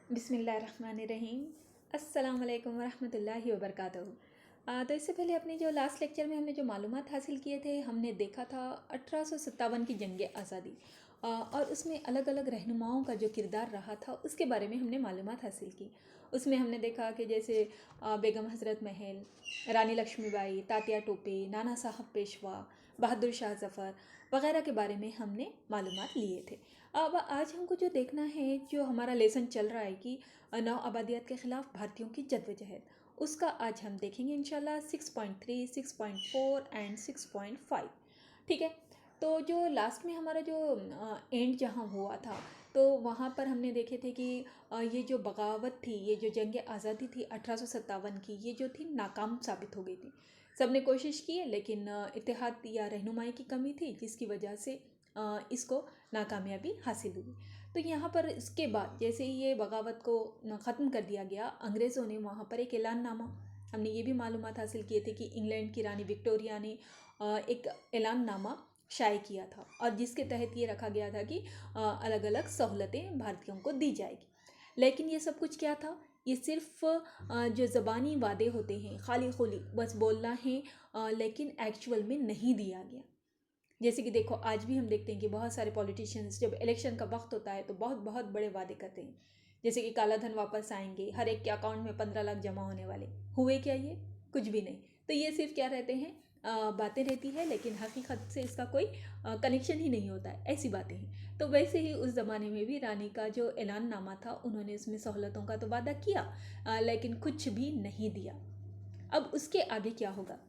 बिस्मिल्लाहिर्रहमानिर्रहीम। अस्सलाम वालेकुम वरहमतुल्लाहि वबरकातुहू। तो इससे पहले अपने जो लास्ट लेक्चर में हमने जो मालूमात हासिल किए थे, हमने देखा था 1857 की जंग आज़ादी और उसमें अलग अलग रहनुमाओं का जो किरदार रहा था उसके बारे में हमने मालूमात हासिल की। उसमें हमने देखा कि जैसे बेगम हज़रत महल, रानी लक्ष्मीबाई, तात्या टोपे, नाना साहब पेशवा, बहादुर शाह जफ़र वगैरह के बारे में हमने मालूमात लिए थे। अब आज हमको जो देखना है, जो हमारा लेसन चल रहा है कि नौ आबादियात के ख़िलाफ़ भारतीयों की जद्दोजहद, उसका आज हम देखेंगे इंशाल्लाह 6.3, 6.4 एंड 6.5। ठीक है। तो जो लास्ट में हमारा जो एंड जहाँ हुआ था, तो वहाँ पर हमने देखे थे कि ये जो बगावत थी, ये जो जंग आज़ादी थी 1857 की, ये जो थी नाकाम साबित हो गई थी। सब ने कोशिश की है, लेकिन इत्तेहाद या रहनुमाई की कमी थी, जिसकी वजह से इसको नाकामयाबी हासिल हुई। तो यहाँ पर इसके बाद जैसे ही ये बगावत को ख़त्म कर दिया गया, अंग्रेज़ों ने वहाँ पर एक ऐलाननामा, हमने ये भी मालूमात हासिल किए थे कि इंग्लैंड की रानी विक्टोरिया ने एक ऐलाननामा शाये किया था, और जिसके तहत ये रखा गया था कि अलग अलग सहूलतें भारतीयों को दी जाएगी। लेकिन ये सब कुछ क्या था? ये सिर्फ जो ज़बानी वादे होते हैं, खाली खुली बस बोलना है, लेकिन एक्चुअल में नहीं दिया गया। जैसे कि देखो, आज भी हम देखते हैं कि बहुत सारे पॉलिटिशियंस जब इलेक्शन का वक्त होता है तो बहुत बहुत बड़े वादे करते हैं, जैसे कि काला धन वापस आएंगे, हर एक के अकाउंट में 15 लाख जमा होने वाले। हुए क्या? ये कुछ भी नहीं। तो ये सिर्फ क्या रहते हैं, बातें रहती है, लेकिन हकीकत से इसका कोई कनेक्शन ही नहीं होता है, ऐसी बातें हैं। तो वैसे ही उस ज़माने में भी रानी का जो ऐलाननामा था, उन्होंने इसमें सहूलतों का तो वादा किया, लेकिन कुछ भी नहीं दिया। अब उसके आगे क्या होगा?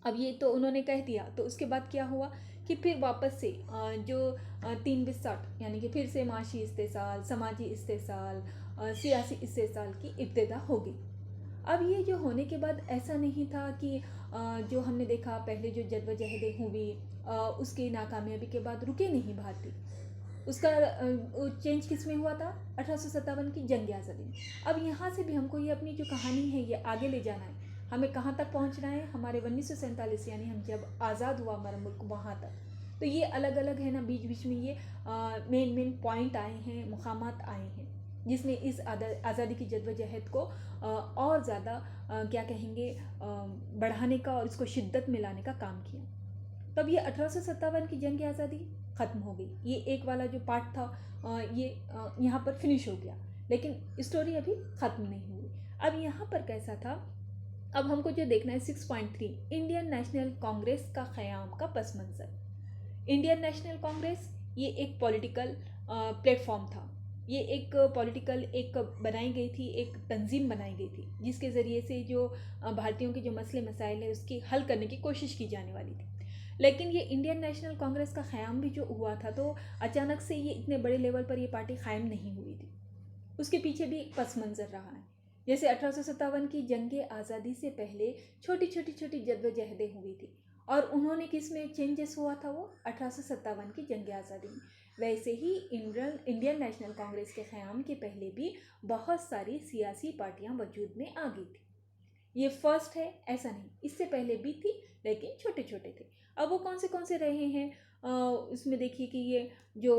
अब ये तो उन्होंने कह दिया, तो उसके बाद क्या हुआ कि फिर वापस से जो 3 बिस्साठ, यानी कि फिर से माशी इस्तेसाल, समाजी इस्तेसाल, सियासी इस्तेसाल की इब्तिदा हो गई। अब ये जो होने के बाद ऐसा नहीं था कि जो हमने देखा पहले जो जद्दोजहदें हुई, उसकी नाकामयाबी के बाद रुके नहीं भारतीय। उसका चेंज किस में हुआ था? 1857 की जंग आज़ादी में। अब यहाँ से भी हमको ये अपनी जो कहानी है ये आगे ले जाना है। हमें कहाँ तक पहुँचना है? हमारे 1947, यानी हम जब आज़ाद हुआ हमारा मुल्क, वहाँ तक। तो ये अलग अलग है ना, बीच बीच में ये मेन मेन पॉइंट आए हैं, मुकामात आए हैं, जिसने इस आज़ादी की जद्दोजहद को और ज़्यादा क्या कहेंगे, बढ़ाने का और इसको शिद्दत में लाने का काम किया। तब ये 1857 की जंग आज़ादी ख़त्म हो गई। ये एक वाला जो पार्ट था, ये यहाँ पर फिनिश हो गया, लेकिन स्टोरी अभी ख़त्म नहीं हुई। अब यहाँ पर कैसा था? अब हमको जो देखना है 6.3, इंडियन नेशनल कांग्रेस का क़याम का पस मंज़र। इंडियन नेशनल कांग्रेस ये एक पॉलिटिकल प्लेटफॉर्म था। ये एक पॉलिटिकल एक बनाई गई थी, एक तंजीम बनाई गई थी, जिसके ज़रिए से जो भारतीयों के जो मसले मसाइल है उसकी हल करने की कोशिश की जाने वाली थी। लेकिन ये इंडियन नेशनल कांग्रेस का क़याम भी जो हुआ था, तो अचानक से ये इतने बड़े लेवल पर ये पार्टी कायम नहीं हुई थी। उसके पीछे भी एक पस मंज़र रहा है। जैसे 1857 की जंग आज़ादी से पहले छोटी छोटी छोटी जद्दोजहदें हुई थी, और उन्होंने किस में चेंजेस हुआ था? वो 1857 की जंग आज़ादी में। वैसे ही इंडियन नेशनल कांग्रेस के क़याम के पहले भी बहुत सारी सियासी पार्टियां वजूद में आ गई थी। ये फर्स्ट है ऐसा नहीं, इससे पहले भी थी, लेकिन छोटे छोटे थे। अब वो कौन से रहे हैं? उसमें देखिए कि ये जो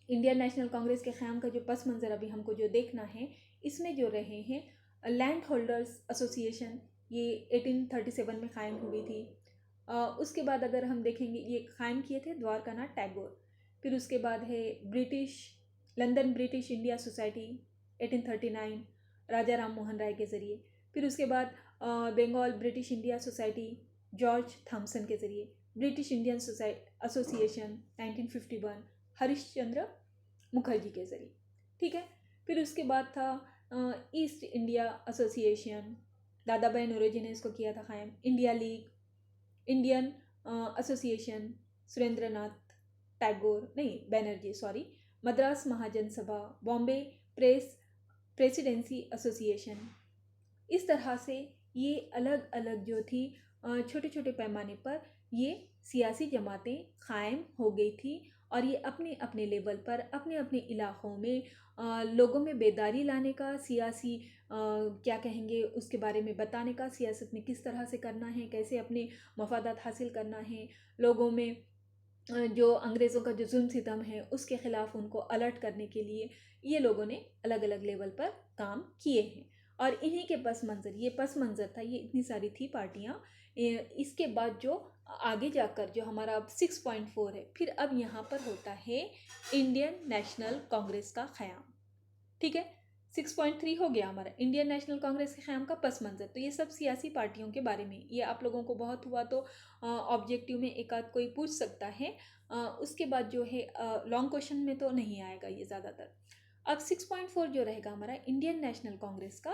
इंडियन नेशनल कांग्रेस के क़याम का जो पस मंज़र अभी हमको जो देखना है, इसमें जो रहे हैं लैंड होल्डर्स एसोसिएशन, ये 1837 में क़ायम हुई थी। उसके बाद अगर हम देखेंगे, ये क़ायम किए थे द्वारकानाथ टैगोर। फिर उसके बाद है London British India society 1839, Raja Ram Mohan Roy के ज़रिए। फिर उसके बाद Bengal British India society George Thomson के ज़रिए। British Indian association 1951 Harishchandra Mukherjee के ज़रिए। ठीक है। फिर उसके बाद था ईस्ट इंडिया एसोसिएशन, दादा भाई नौरोजी ने इसको किया था कायम। India league, Indian association Surendranath Tagore, नहीं बैनर्जी, सॉरी, मद्रास महाजन सभा, बॉम्बे प्रेसिडेंसी एसोसिएशन। इस तरह से ये अलग अलग जो थी छोटे छोटे पैमाने पर ये सियासी जमातें कायम हो गई थी, और ये अपने अपने लेवल पर अपने अपने इलाक़ों में लोगों में बेदारी लाने का, सियासी क्या कहेंगे उसके बारे में बताने का, सियासत में किस तरह से करना है, कैसे अपने मफादात हासिल करना है, लोगों में जो अंग्रेज़ों का जो जुल्म सितम है उसके ख़िलाफ़ उनको अलर्ट करने के लिए ये लोगों ने अलग अलग लेवल पर काम किए हैं। और इन्हीं के पस मंज़र था, ये इतनी सारी थी पार्टियाँ। इसके बाद जो आगे जाकर जो हमारा अब 6.4 है, फिर अब यहाँ पर होता है इंडियन नेशनल कांग्रेस का क़याम। ठीक है, 6.3 हो गया हमारा इंडियन नेशनल कांग्रेस के क़याम का पस मंज़र। तो ये सब सियासी पार्टियों के बारे में, ये आप लोगों को बहुत हुआ तो ऑब्जेक्टिव में एक आध कोई पूछ सकता है। उसके बाद जो है लॉन्ग क्वेश्चन में तो नहीं आएगा ये ज़्यादातर। अब 6.4 जो रहेगा हमारा इंडियन नेशनल कांग्रेस का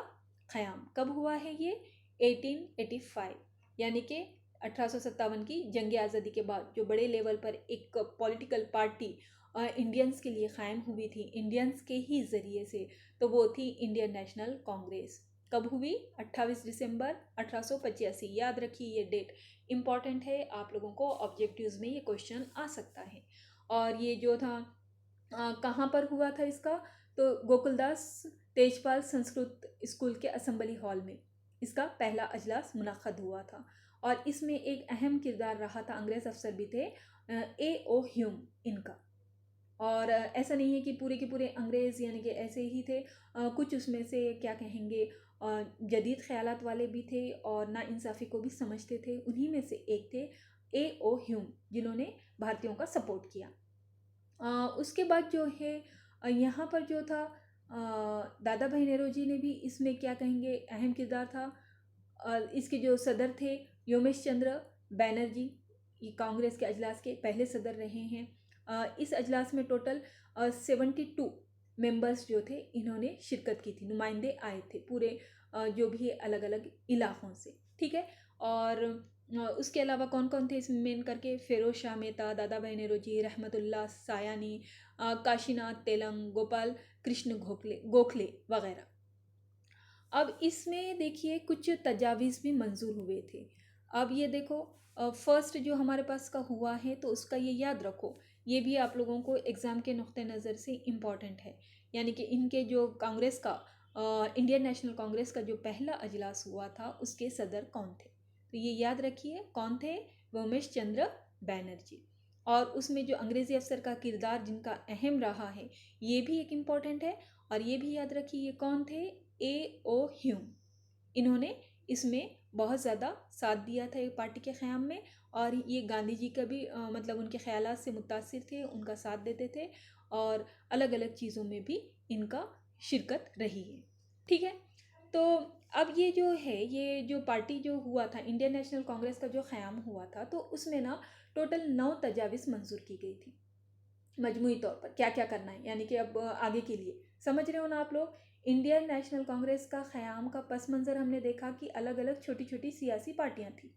क़याम कब हुआ है ये 1885, यानी कि 1857 की जंग आज़ादी के बाद जो बड़े लेवल पर एक पॉलिटिकल पार्टी इंडियंस के लिए क़ायम हुई थी, इंडियंस के ही ज़रिए से, तो वो थी इंडियन नेशनल कांग्रेस। कब हुई? 28 दिसंबर 1885। याद रखिए ये डेट इम्पॉर्टेंट है, आप लोगों को ऑब्जेक्टिव्स में ये क्वेश्चन आ सकता है। और ये जो था कहाँ पर हुआ था इसका, तो गोकुलदास तेजपाल संस्कृत स्कूल के असेंबली हॉल में इसका पहला अजलास मुनक़्क़द हुआ था। और इसमें एक अहम किरदार रहा था, अंग्रेज़ अफसर भी थे, A.O. ह्यूम इनका। और ऐसा नहीं है कि पूरे के पूरे अंग्रेज़ यानी कि ऐसे ही थे, कुछ उसमें से क्या कहेंगे जदीद ख़यालात वाले भी थे और नाइंसाफ़ी को भी समझते थे। उन्हीं में से एक थे A.O. ह्यूम, जिन्होंने भारतीयों का सपोर्ट किया। उसके बाद जो है यहाँ पर जो था दादा भाई नेहरू ने भी इसमें क्या कहेंगे अहम किरदार था। इसके जो सदर थे योमेश चंद्र बैनर्जी, ये कांग्रेस के अजलास के पहले सदर रहे हैं। इस अजलास में टोटल 72 मेंबर्स जो थे इन्होंने शिरकत की थी, नुमाइंदे आए थे पूरे जो भी अलग अलग इलाक़ों से। ठीक है, और उसके अलावा कौन कौन थे इसमें मेन करके, फ़िरोज़ शाह मेहता, दादा भाई नेहरू, रहमतुल्लाह सायानी, काशीनाथ तेलंग, गोपाल कृष्ण गोखले वगैरह। अब इसमें देखिए कुछ तजावीज़ भी मंजूर हुए थे। अब ये देखो फर्स्ट जो हमारे पास का हुआ है तो उसका ये याद रखो, ये भी आप लोगों को एग्ज़ाम के नुक्ते नज़र से इम्पॉर्टेंट है। यानी कि इनके जो कांग्रेस का इंडियन नेशनल कांग्रेस का जो पहला अजलास हुआ था उसके सदर कौन थे, तो ये याद रखिए कौन थे, उमेश चंद्र बैनर्जी। और उसमें जो अंग्रेज़ी अफसर का किरदार जिनका अहम रहा है ये भी एक इम्पॉर्टेंट है। और ये भी याद रखिए ये कौन थे, A.O. ह्यूम। इन्होंने इसमें बहुत ज़्यादा साथ दिया था एक पार्टी के क़याम में, और ये गांधी जी का भी मतलब उनके ख़यालात से मुतासिर थे, उनका साथ देते थे, और अलग अलग चीज़ों में भी इनका शिरकत रही है। ठीक है, तो अब ये जो है ये जो पार्टी जो हुआ था इंडियन नेशनल कांग्रेस का जो क़याम हुआ था, तो उसमें ना टोटल 9 तजावीज़ मंजूर की गई थी मजमूई तौर पर क्या क्या करना है, यानी कि अब आगे के लिए समझ रहे हो ना आप लोग। इंडियन नेशनल कांग्रेस का क़याम का पस मंज़र हमने देखा कि अलग अलग छोटी छोटी सियासी पार्टियां थी।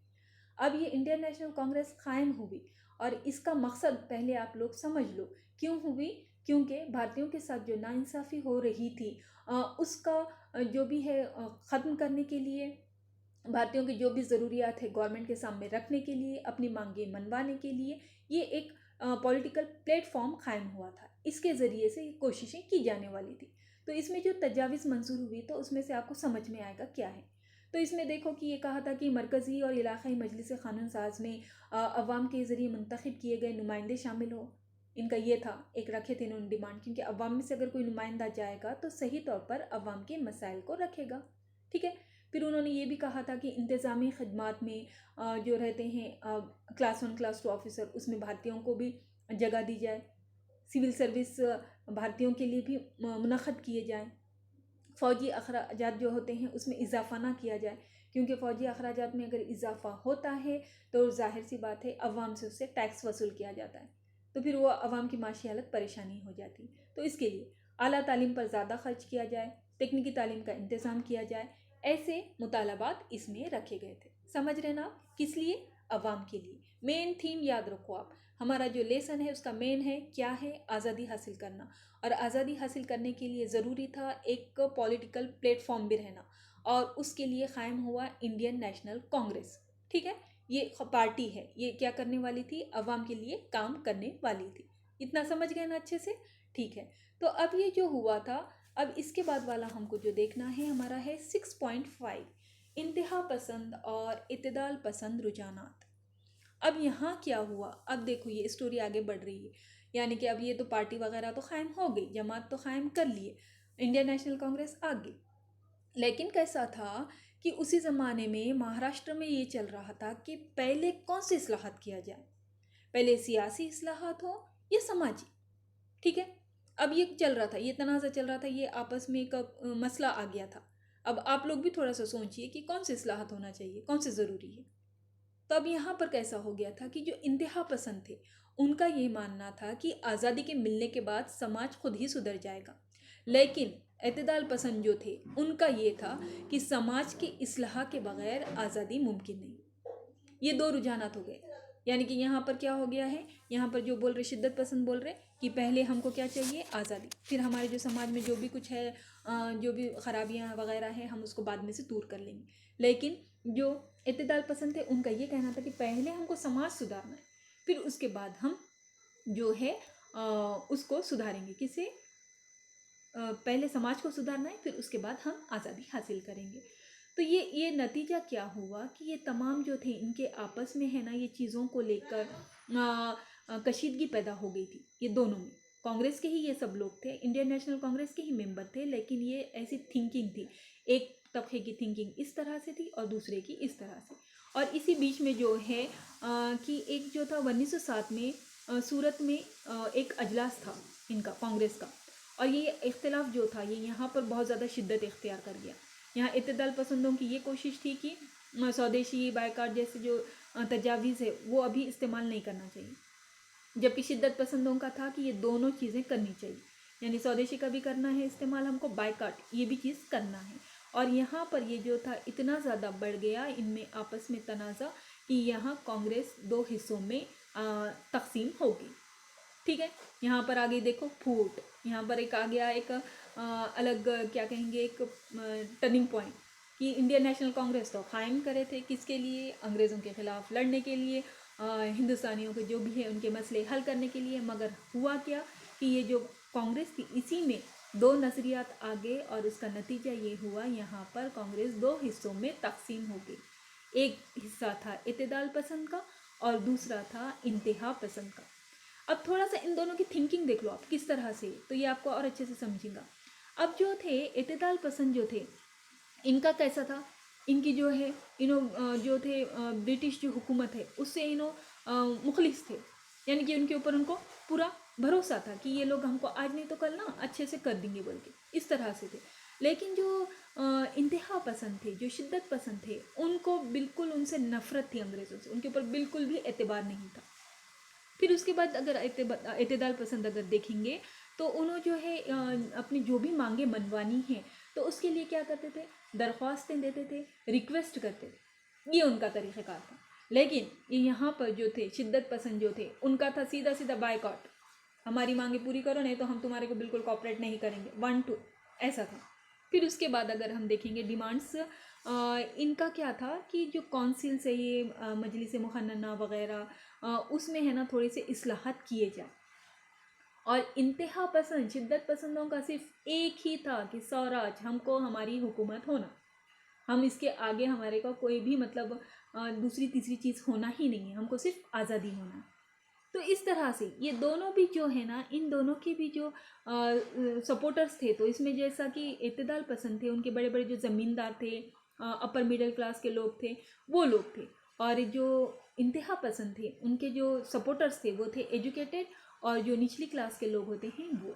अब ये इंडियन नेशनल कांग्रेस कायम हुई, और इसका मकसद पहले आप लोग समझ लो क्यों हुई, क्योंकि भारतीयों के साथ जो नाइंसाफ़ी हो रही थी उसका जो भी है ख़त्म करने के लिए, भारतीयों की जो भी ज़रूरियात है गवर्नमेंट के सामने रखने के लिए, अपनी मांगें मनवाने के लिए ये एक पॉलिटिकल प्लेटफॉर्म कायम हुआ था। इसके ज़रिए से ये कोशिशें की जाने वाली थी। तो इसमें जो तजावीज़ मंजूर हुई तो उसमें से आपको समझ में आएगा क्या है। तो इसमें देखो कि ये कहा था कि मरकज़ी और इलाक़ाई मजलिस क़ानून साज़ में अवाम के ज़रिए मुंतखब किए गए नुमाइंदे शामिल हो। इनका ये था, एक रखे थे इन्होंने डिमांड, क्योंकि अवाम में से अगर कोई नुमाइंदा जाएगा तो सही तौर पर अवाम के मसाइल को रखेगा। ठीक है, फिर उन्होंने ये भी कहा था कि इंतज़ामी खदमात में जो रहते हैं क्लास 1 क्लास 2 ऑफिसर, उसमें भारतीयों को भी जगह दी जाए। सिविल सर्विस भारतीयों के लिए भी मुनक़्क़द किए जाएँ। फ़ौजी अखराजात जो होते हैं उसमें इजाफ़ा ना किया जाए, क्योंकि फ़ौजी अखराजात में अगर इजाफ़ा होता है तो ज़ाहिर सी बात है अवाम से उससे टैक्स वसूल किया जाता है, तो फिर वो अवाम की माशी हालत परेशानी हो जाती। तो इसके लिए आला तालीम पर ज़्यादा ख़र्च किया जाए, तकनीकी तालीम का इंतज़ाम किया जाए, ऐसे मुतालबात इसमें रखे गए थे। समझ रहे ना आप, किस लिए, अवाम के लिए। मेन थीम याद रखो आप, हमारा जो लेसन है उसका मेन है क्या है, आज़ादी हासिल करना। और आज़ादी हासिल करने के लिए ज़रूरी था एक पॉलिटिकल प्लेटफॉर्म भी रहना, और उसके लिए क़ायम हुआ इंडियन नेशनल कांग्रेस। ठीक है, ये पार्टी है, ये क्या करने वाली थी, अवाम के लिए काम करने वाली थी। इतना समझ गए ना अच्छे से। ठीक है, तो अब ये जो हुआ था, अब इसके बाद वाला हमको जो देखना है हमारा है 6.5 इंतहा पसंद और इतदाल पसंद रुझानात। अब यहाँ क्या हुआ, अब देखो ये स्टोरी आगे बढ़ रही है, यानी कि अब ये तो पार्टी वगैरह तो कायम हो गई, जमात तो कायम कर लिए, इंडियन नेशनल कांग्रेस आ गई। लेकिन कैसा था कि उसी ज़माने में महाराष्ट्र में ये चल रहा था कि पहले कौन सी इस्लाहत किया जाए, पहले सियासी इस्लाहत हो या समाजी। ठीक है, अब ये चल रहा था, ये तनाज़ा चल रहा था, ये आपस में एक मसला आ गया था। अब आप लोग भी थोड़ा सा सोचिए कि कौन सी इस्लाहत होना चाहिए, कौन सी ज़रूरी है। तो अब यहाँ पर कैसा हो गया था कि जो इंतहा पसंद थे उनका ये मानना था कि आज़ादी के मिलने के बाद समाज खुद ही सुधर जाएगा, लेकिन एतदाल पसंद जो थे उनका ये था कि समाज के इस्लाह के बगैर आज़ादी मुमकिन नहीं। ये दो रुझानात हो गए, यानी कि यहाँ पर क्या हो गया है, यहाँ पर जो बोल रहे शिद्दत पसंद बोल रहे कि पहले हमको क्या चाहिए, आज़ादी, फिर हमारे जो समाज में जो भी कुछ है, जो भी खराबियाँ वगैरह हैं हम उसको बाद में से दूर कर लेंगे। लेकिन जो इत्तेदाल पसंद थे उनका ये कहना था कि पहले हमको समाज सुधारना है, फिर उसके बाद हम जो है उसको सुधारेंगे। किसे? पहले समाज को सुधारना है, फिर उसके बाद हम आज़ादी हासिल करेंगे। तो ये नतीजा क्या हुआ कि ये तमाम जो थे इनके आपस में है ना, ये चीज़ों को लेकर कशीदगी पैदा हो गई थी। ये दोनों में, कांग्रेस के ही ये सब लोग थे, इंडियन नेशनल कांग्रेस के ही मेंबर थे, लेकिन ये ऐसी थिंकिंग थी, एक तबके की थिंकिंग इस तरह से थी और दूसरे की इस तरह से। और इसी बीच में जो है कि एक जो था 1907 में सूरत में एक अजलास था इनका, कांग्रेस का, और ये इख्तिलाफ जो था ये यहाँ पर बहुत ज़्यादा शिद्दत इख्तियार कर गया। यहाँ इत्तेदाल पसंदों की ये कोशिश थी कि स्वदेशी बायकाट जैसे जो तजावीज़ है वो अभी इस्तेमाल नहीं करना चाहिए, जबकि शिद्दत पसंदों का था कि ये दोनों चीज़ें करनी चाहिए, यानी स्वदेशी का भी करना है इस्तेमाल, हमको बायकाट ये भी चीज़ करना है। और यहाँ पर ये जो था इतना ज़्यादा बढ़ गया इनमें आपस में तनाज़ा कि यहाँ कांग्रेस दो हिस्सों में तकसीम हो गई। ठीक है, यहाँ पर आगे देखो फूट, यहाँ पर एक आ गया एक अलग क्या कहेंगे, एक टर्निंग पॉइंट कि इंडियन नेशनल कांग्रेस तो कायम करे थे किसके लिए, अंग्रेज़ों के ख़िलाफ़ लड़ने के लिए, हिंदुस्तानियों के जो भी है उनके मसले हल करने के लिए। मगर हुआ क्या कि ये जो कांग्रेस थी इसी में दो नज़रियात आ गए और उसका नतीजा ये हुआ यहाँ पर कांग्रेस दो हिस्सों में तकसीम हो गई। एक हिस्सा था इत्तेदाल पसंद का और दूसरा था इंतहा पसंद का। अब थोड़ा सा इन दोनों की थिंकिंग देख लो आप किस तरह से, तो ये आपको और अच्छे से समझेगा। अब जो थे इत्तेदाल पसंद जो थे इनका कैसा था, इनकी जो है जो थे ब्रिटिश जो हुकूमत है उससे मुखलिस थे, यानी कि उनके ऊपर उनको पूरा भरोसा था कि ये लोग हमको आज नहीं तो कल ना अच्छे से कर देंगे बोल के, इस तरह से थे। लेकिन जो इंतहा पसंद थे, जो शिद्दत पसंद थे, उनको बिल्कुल उनसे नफ़रत थी अंग्रेज़ों से, उनके ऊपर बिल्कुल भी एतबार नहीं था। फिर उसके बाद अगर इत्तेदाल पसंद अगर देखेंगे तो उन्होंने जो है अपनी जो भी मांगे मनवानी है तो उसके लिए क्या करते थे, दरख्वास्तें देते थे, रिक्वेस्ट करते थे, ये उनका तरीक़ाकार था। लेकिन ये यहाँ पर जो थे शिद्दत पसंद जो थे उनका था सीधा सीधा बायकॉट, हमारी मांगे पूरी करो नहीं तो हम तुम्हारे को बिल्कुल कॉपरेट नहीं करेंगे, 1-2 ऐसा था। फिर उसके बाद अगर हम देखेंगे डिमांड्स, इनका क्या था कि जो काउंसिल से ये मजलिस मुखन्ना वगैरह उसमें है ना थोड़ी सी इस्लाहत किए जाए। और इंतहा पसंद शिद्दत पसंदों का सिर्फ एक ही था कि स्वराज, हमको हमारी हुकूमत होना, हम इसके आगे हमारे का कोई भी मतलब दूसरी तीसरी चीज़ होना ही नहीं है, हमको सिर्फ आज़ादी होना है। तो इस तरह से ये दोनों भी जो है ना, इन दोनों के भी जो सपोर्टर्स थे, तो इसमें जैसा कि इत्तेदाल पसंद थे उनके बड़े बड़े जो ज़मींदार थे, अपर मिडिल क्लास के लोग थे, वो लोग थे। और जो इंतहा पसंद थे उनके जो सपोर्टर्स थे वो थे एजुकेटेड, और जो निचली क्लास के लोग होते हैं वो।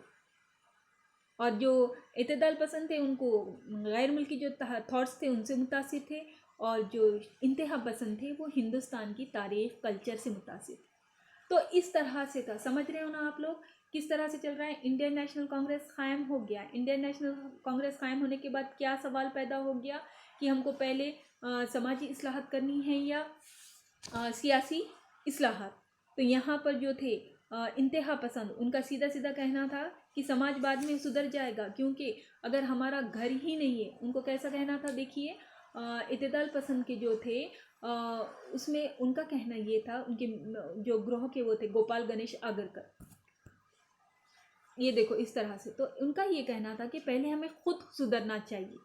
और जो इत्तेदाल पसंद थे उनको गैर मुल्की जो थॉट्स थे उनसे मुतासिर थे, और जो इंतहा पसंद थे वो हिंदुस्तान की तारीख़ कल्चर से मुतासिर थे। तो इस तरह से था, समझ रहे हो ना आप लोग किस तरह से चल रहा है। इंडियन नेशनल कांग्रेस कायम हो गया, इंडियन नेशनल कांग्रेस कायम होने के बाद क्या सवाल पैदा हो गया कि हमको पहले समाजी इस्लाहत करनी है या सियासी इस्लाहत। तो यहाँ पर जो थे इंतहा पसंद, उनका सीधा सीधा कहना था कि समाज बाद में सुधर जाएगा, क्योंकि अगर हमारा घर ही नहीं है, उनको कैसा कहना था देखिए, इत्तेदाल पसंद के जो थे उसमें उनका कहना ये था, उनके जो ग्रोह के वो थे गोपाल गणेश आगरकर, ये देखो इस तरह से, तो उनका ये कहना था कि पहले हमें खुद सुधरना चाहिए,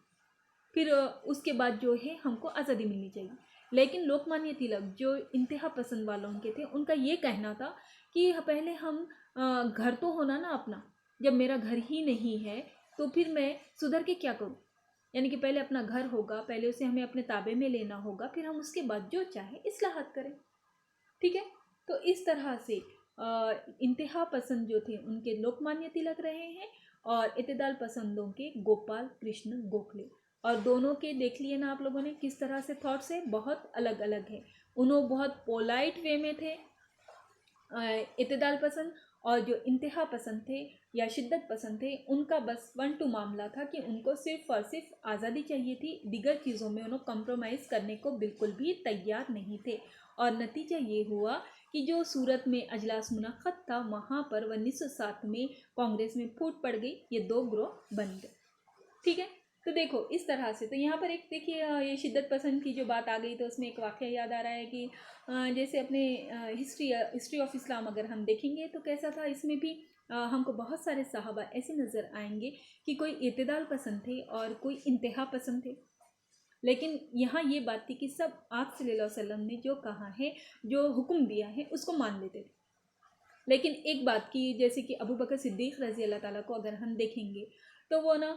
फिर उसके बाद जो है हमको आज़ादी मिलनी चाहिए। लेकिन लोकमान्य तिलक जो इंतहा पसंद वालों के थे, उनका ये कहना था कि पहले हम घर तो होना ना अपना, जब मेरा घर ही नहीं है तो फिर मैं सुधर के क्या करूँ। यानी कि पहले अपना घर होगा, पहले उसे हमें अपने ताबे में लेना होगा, फिर हम उसके बाद जो चाहे इस्लाहत करें। ठीक है। तो इस तरह से इंतहा पसंद जो थे उनके लोकमान्य तिलक रहे हैं, और इतदाल पसंदों के गोपाल कृष्ण गोखले। और दोनों के देख लिए ना आप लोगों ने किस तरह से थॉट्स है, बहुत अलग अलग है। उन्होंने बहुत पोलाइट वे में थे इतदाल पसंद, और जो इंतहा पसंद थे या शिद्दत पसंद थे, उनका बस 1-2 मामला था कि उनको सिर्फ और सिर्फ आज़ादी चाहिए थी, दिगर चीज़ों में उन्होंने कंप्रोमाइज़ करने को बिल्कुल भी तैयार नहीं थे। और नतीजा ये हुआ कि जो सूरत में अजलास मुनक़्क़द था, वहाँ पर 1907 में कांग्रेस में फूट पड़ गई, ये 2 ग्रोह बन गए। ठीक है। तो देखो इस तरह से, तो यहाँ पर एक देखिए ये शिद्दत पसंद की जो बात आ गई, तो उसमें एक वाक़या याद आ रहा है कि जैसे अपने हिस्ट्री ऑफ इस्लाम अगर हम देखेंगे तो कैसा था, इसमें भी हमको बहुत सारे सहाबा ऐसे नज़र आएंगे कि कोई इतदाल पसंद थे और कोई इंतहा पसंद थे। लेकिन यहाँ ये बात थी कि सब आप सल्लल्लाहु अलैहि वसल्लम ने जो कहा है, जो हुक्म दिया है, उसको मान लेते थे। लेकिन एक बात की, जैसे कि अबू बकर सिद्दीक़ रज़ी अल्लाह ताला को अगर हम देखेंगे तो वो ना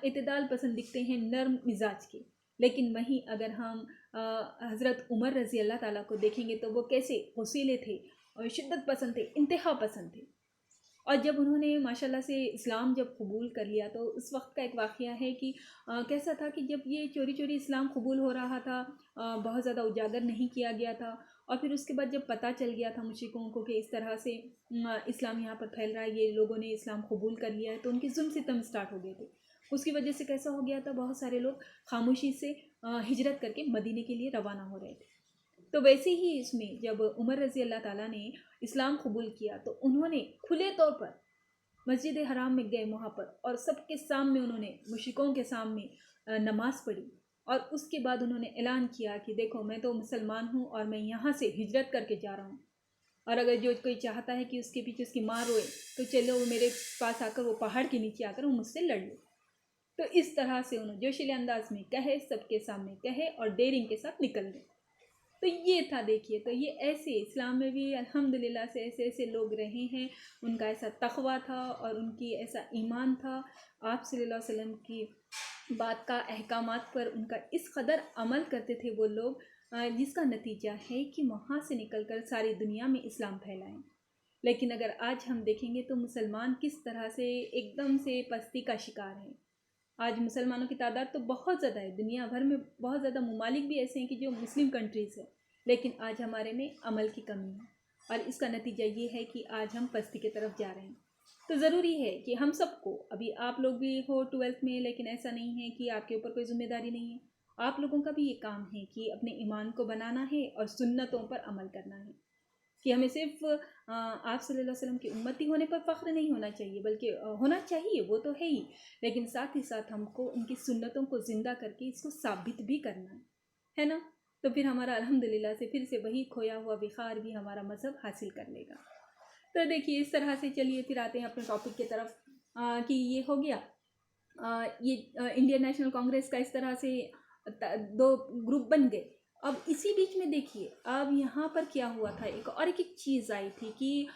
इतदाल पसंद दिखते हैं, नर्म मिजाज के। लेकिन वहीं अगर हम हज़रत उमर रज़ी अल्लाह ताला को देखेंगे तो वो कैसे वसीले थे और शिद्दत पसंद थे, इंतहा पसंद थे। और जब उन्होंने माशाल्लाह से इस्लाम जब कबूल कर लिया, तो उस वक्त का एक वाक़या है कि कैसा था कि जब ये चोरी चोरी इस्लाम कबूल हो रहा था, बहुत ज़्यादा उजागर नहीं किया गया था। और फिर उसके बाद जब पता चल गया था मुश्रिकों को कि इस तरह से इस्लाम यहाँ पर फैल रहा है, ये लोगों ने इस्लाम कबूल कर लिया है, तो उनके जुल्म सितम स्टार्ट हो गए थे। उसकी वजह से कैसा हो गया था, बहुत सारे लोग खामोशी से हिजरत करके मदीने के लिए रवाना हो रहे थे। तो वैसे ही इसमें जब उमर रज़ी अल्लाह ताला ने इस्लाम कबूल किया, तो उन्होंने खुले तौर पर मस्जिद हराम में गए वहाँ पर, और सबके सामने उन्होंने मुश्रिकों के सामने नमाज़ पढ़ी। और उसके बाद उन्होंने ऐलान किया कि देखो मैं तो मुसलमान हूँ और मैं यहाँ से हिजरत करके जा रहा हूँ, और अगर जो कोई चाहता है कि उसके पीछे उसकी माँ रोए, तो चलो वो मेरे पास आकर, वो पहाड़ के नीचे आकर वो मुझसे लड़ लो। तो इस तरह से उन्होंने जोशीले अंदाज में कहे, सबके सामने कहे, और डेयरिंग के साथ निकल गए। तो ये था, देखिए, तो ये ऐसे इस्लाम में भी अल्हम्दुलिल्लाह से ऐसे ऐसे लोग रहे हैं, उनका ऐसा तक़वा था और उनकी ऐसा ईमान था, आप सल्लल्लाहु अलैहि वसल्लम की बात का, अहकामात पर उनका इस कदर अमल करते थे वो लोग, जिसका नतीजा है कि वहाँ से निकल कर सारी दुनिया में इस्लाम फैलाएं। लेकिन अगर आज हम देखेंगे तो मुसलमान किस तरह से एकदम से पस्ती का शिकार है। आज मुसलमानों की तादाद तो बहुत ज़्यादा है, दुनिया भर में बहुत ज़्यादा ममालिक भी ऐसे हैं कि जो मुस्लिम कंट्रीज़ है, लेकिन आज हमारे में अमल की कमी है, और इसका नतीजा ये है कि आज हम पस्ती की तरफ जा रहे हैं। तो ज़रूरी है कि हम सबको, अभी आप लोग भी हो 12th में, लेकिन ऐसा नहीं है कि आपके ऊपर कोई ज़िम्मेदारी नहीं है। आप लोगों का भी ये काम है कि अपने ईमान को बनाना है और सुन्नतों पर अमल करना है, कि हमें सिर्फ आप सल्लल्लाहु अलैहि वसल्लम की उम्मती होने पर फ़ख्र नहीं होना चाहिए, बल्कि होना चाहिए, वो तो है ही, लेकिन साथ ही साथ हमको उनकी सुन्नतों को ज़िंदा करके इसको साबित भी करना है ना। तो फिर हमारा अल्हम्दुलिल्लाह से फिर से वही खोया हुआ विखार भी हमारा मज़हब हासिल कर लेगा। तो देखिए इस तरह से, चलिए फिर आते हैं अपने टॉपिक की तरफ, कि ये हो गया, ये इंडियन नेशनल कांग्रेस का इस तरह से 2 ग्रुप बन गए। अब इसी बीच में देखिए, अब यहाँ पर क्या हुआ था, एक चीज़ आई थी कि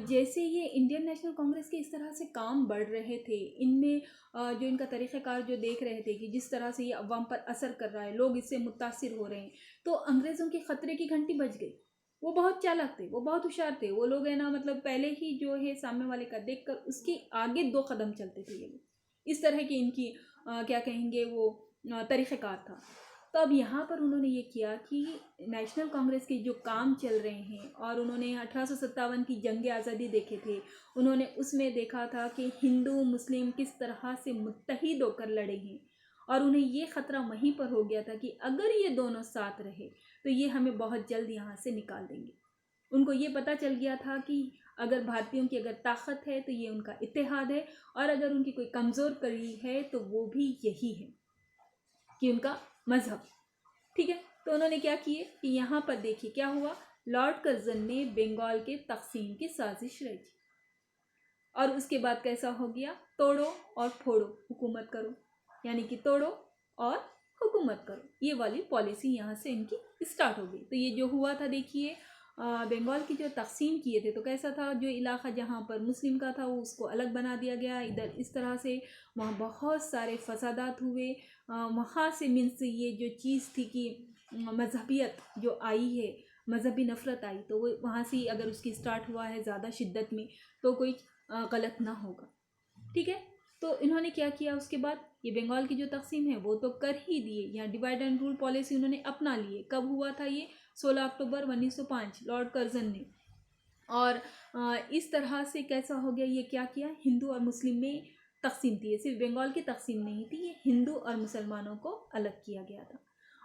जैसे ये इंडियन नेशनल कांग्रेस के इस तरह से काम बढ़ रहे थे, इनमें जो इनका तरीक़ाकार जो देख रहे थे कि जिस तरह से ये अवाम पर असर कर रहा है, लोग इससे मुतासिर हो रहे हैं, तो अंग्रेज़ों के ख़तरे की घंटी बज गई। वो बहुत चालाक थे, वो बहुत होशियार थे, वो लोग है ना, मतलब पहले ही जो है सामने वाले का देख कर उसके आगे 2 कदम चलते थे ये लोग। इस तरह की इनकी क्या कहेंगे वो तरीक़ाकार था। तो अब यहाँ पर उन्होंने ये किया कि नेशनल कांग्रेस के जो काम चल रहे हैं, और उन्होंने 1857 की जंग आज़ादी देखे थे, उन्होंने उसमें देखा था कि हिंदू मुस्लिम किस तरह से मुत्तहिद होकर लड़े हैं, और उन्हें ये ख़तरा वहीं पर हो गया था कि अगर ये दोनों साथ रहे तो ये हमें बहुत जल्द यहाँ से निकाल देंगे। उनको ये पता चल गया था कि अगर भारतीयों की अगर ताकत है तो ये उनका इत्तेहाद है, और अगर उनकी कोई कमज़ोर कड़ी है तो वो भी यही है कि उनका मज़हब। ठीक है। तो उन्होंने क्या किए कि यहाँ पर देखिए क्या हुआ, लॉर्ड कर्जन ने बंगाल के तकसीम की साजिश रची, और उसके बाद कैसा हो गया, तोड़ो और फोड़ो हुकूमत करो, यानी कि तोड़ो और हुकूमत करो, ये वाली पॉलिसी यहाँ से इनकी स्टार्ट हो गई। तो ये जो हुआ था देखिए, बंगाल की जो तकसीम किए थे तो कैसा था, जो इलाका जहाँ पर मुस्लिम का था वो उसको अलग बना दिया गया इधर इस तरह से। वहाँ बहुत सारे फसादात हुए। वहाँ से मीन्स ये जो चीज़ थी कि मजहबियत जो आई है, मजहबी नफ़रत आई, तो वो वहाँ से ही अगर उसकी स्टार्ट हुआ है ज़्यादा शिद्दत में तो कोई गलत ना होगा। ठीक है। तो इन्होंने क्या किया उसके बाद, ये बंगाल की जो तकसीम है वो तो कर ही दिए, यहाँ डिवाइड एंड रूल पॉलिसी उन्होंने अपना लिए। कब हुआ था ये? 16 अक्टूबर 1905 लॉर्ड कर्जन ने। और इस तरह से कैसा हो गया, ये क्या किया, हिंदू और मुस्लिम में तकसीम थी। ये सिर्फ बंगाल की तकसीम नहीं थी, ये हिंदू और मुसलमानों को अलग किया गया था।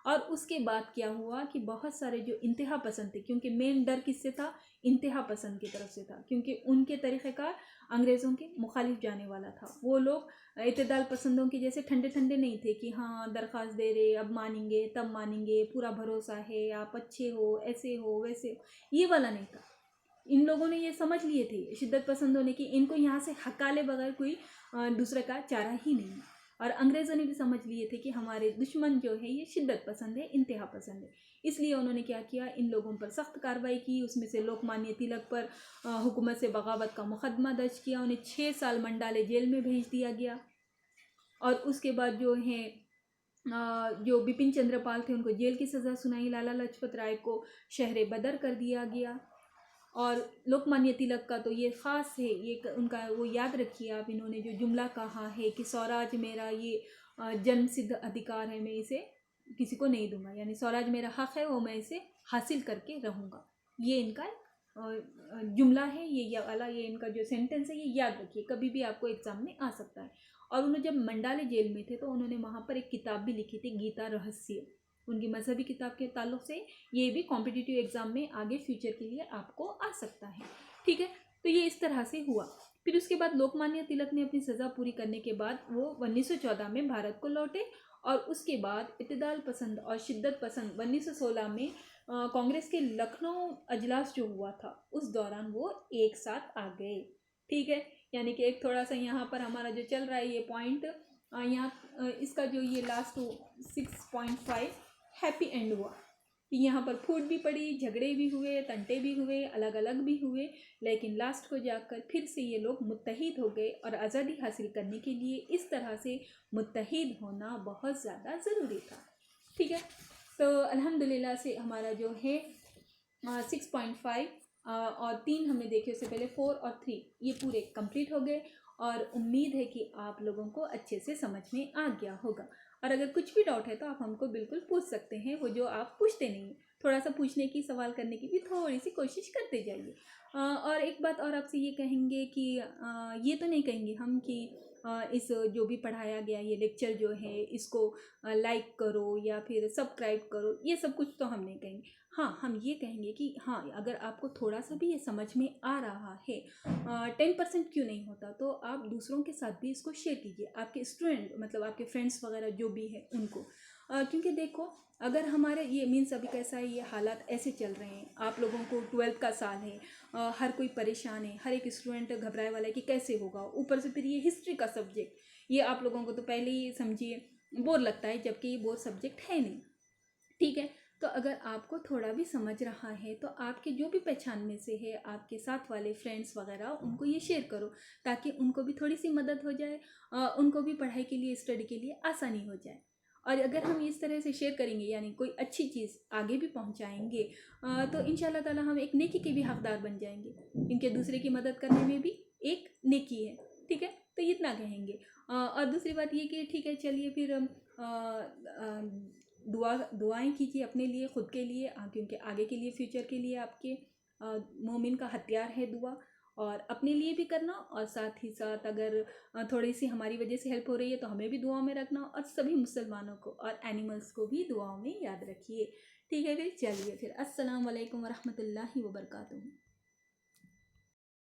और उसके बाद क्या हुआ कि बहुत सारे जो इंतहा पसंद थे, क्योंकि मेन डर किससे था, इंतहा पसंद की तरफ से था, क्योंकि उनके तरीक़ेकार अंग्रेज़ों के मुखालिफ जाने वाला था। वो लोग इतदाल पसंदों के जैसे ठंडे ठंडे नहीं थे कि हाँ दरख्वास्त दे रहे अब मानेंगे तब मानेंगे, पूरा भरोसा है, आप अच्छे हो, ऐसे हो वैसे हो, ये वाला नहीं था। इन लोगों ने ये समझ लिए थे शिद्दत पसंदों ने कि इनको यहाँ से हकाले बगैर कोई दूसरे का चारा ही नहीं है। और अंग्रेज़ों ने भी समझ लिए थे कि हमारे दुश्मन जो है ये शिद्दत पसंद है, इंतहा पसंद है। इसलिए उन्होंने क्या किया, इन लोगों पर सख्त कार्रवाई की। उसमें से लोकमान्य तिलक पर हुकूमत से बगावत का मुकदमा दर्ज किया, उन्हें 6 साल मंडाले जेल में भेज दिया गया। और उसके बाद जो है जो बिपिन चंद्रपाल थे उनको जेल की सज़ा सुनाई, लाला लाजपत राय को शहर बदर कर दिया गया। और लोकमान्य तिलक का तो ये ख़ास है, ये उनका वो याद रखिए आप, इन्होंने जो जुमला कहा है कि स्वराज मेरा ये जन्म सिद्ध अधिकार है, मैं इसे किसी को नहीं दूंगा, यानी स्वराज मेरा हक़ है वो मैं इसे हासिल करके रहूँगा। ये इनका जुमला है, ये वाला ये इनका जो सेंटेंस है ये याद रखिए, कभी भी आपको एग्ज़ाम में आ सकता है। और उन्होंने जब मंडाले जेल में थे तो उन्होंने वहाँ पर एक किताब भी लिखी थी, गीता रहस्य, उनकी मजहबी किताब के ताल्लुक़ से। ये भी कॉम्पिटिटिव एग्ज़ाम में आगे फ्यूचर के लिए आपको आ सकता है। ठीक है। तो ये इस तरह से हुआ। फिर उसके बाद लोकमान्य तिलक ने अपनी सज़ा पूरी करने के बाद वो 1914 में भारत को लौटे। और उसके बाद इत्तेदाल पसंद और शिद्दत पसंद 1916 में कांग्रेस के लखनऊ अजलास जो हुआ था उस दौरान वो एक साथ आ गए। ठीक है। यानी कि एक थोड़ा सा यहाँ पर हमारा जो चल रहा है ये पॉइंट, यहाँ इसका जो ये लास्ट 6.5 हैप्पी एंड हुआ। यहाँ पर फूट भी पड़ी, झगड़े भी हुए, तंटे भी हुए, अलग अलग भी हुए, लेकिन लास्ट को जाकर फिर से ये लोग मुत्तहिद हो गए। और आज़ादी हासिल करने के लिए इस तरह से मुत्तहिद होना बहुत ज़्यादा ज़रूरी था। ठीक है। तो अल्हम्दुलिल्लाह से हमारा जो है 6.5 और 3 हमने देखे, उससे पहले 4 और 3 ये पूरे कंप्लीट हो गए। और उम्मीद है कि आप लोगों को अच्छे से समझ में आ गया होगा। और अगर कुछ भी डाउट है तो आप हमको बिल्कुल पूछ सकते हैं, वो जो आप पूछते नहीं, थोड़ा सा पूछने की, सवाल करने की भी थोड़ी सी कोशिश करते जाइए। और एक बात और आपसे ये कहेंगे कि ये तो नहीं कहेंगे हम कि इस जो भी पढ़ाया गया ये लेक्चर जो है इसको लाइक करो या फिर सब्सक्राइब करो, ये सब कुछ तो हम नहीं कहेंगे। हाँ, हम ये कहेंगे कि हाँ, अगर आपको थोड़ा सा भी ये समझ में आ रहा है, 10% क्यों नहीं होता, तो आप दूसरों के साथ भी इसको शेयर कीजिए, आपके स्टूडेंट मतलब आपके फ्रेंड्स वगैरह जो भी है उनको। क्योंकि देखो, अगर हमारे ये मीन्स अभी कैसा है, ये हालात ऐसे चल रहे हैं, आप लोगों को 12th का साल है, हर कोई परेशान है, हर एक स्टूडेंट घबराए वाला है कि कैसे होगा, ऊपर से फिर ये हिस्ट्री का सब्जेक्ट, ये आप लोगों को तो पहले ही समझिए बोर लगता है, जबकि ये बोर सब्जेक्ट है नहीं। ठीक है। तो अगर आपको थोड़ा भी समझ रहा है तो आपके जो भी पहचान में से है, आपके साथ वाले फ्रेंड्स वगैरह, उनको ये शेयर करो ताकि उनको भी थोड़ी सी मदद हो जाए, उनको भी पढ़ाई के लिए, स्टडी के लिए आसानी हो जाए। और अगर हम इस तरह से शेयर करेंगे, यानी कोई अच्छी चीज़ आगे भी पहुंचाएंगे, तो इंशाल्लाह ताला हम एक नेकी के भी हकदार बन जाएंगे। इनके दूसरे की मदद करने में भी एक नेकी है। ठीक है। तो इतना कहेंगे। और दूसरी बात ये कि ठीक है, चलिए फिर दुआएं कीजिए अपने लिए, ख़ुद के लिए, क्योंकि आगे के लिए, फ्यूचर के लिए आपके मोमिन का हथियार है दुआ। और अपने लिए भी करना, और साथ ही साथ अगर थोड़ी सी हमारी वजह से हेल्प हो रही है तो हमें भी दुआओं में रखना, और सभी मुसलमानों को और एनिमल्स को भी दुआओं में याद रखिए। ठीक है। फिर चलिए, फिर अस्सलाम वालेकुम वरहमतुल्लाहि वबरकातुहू।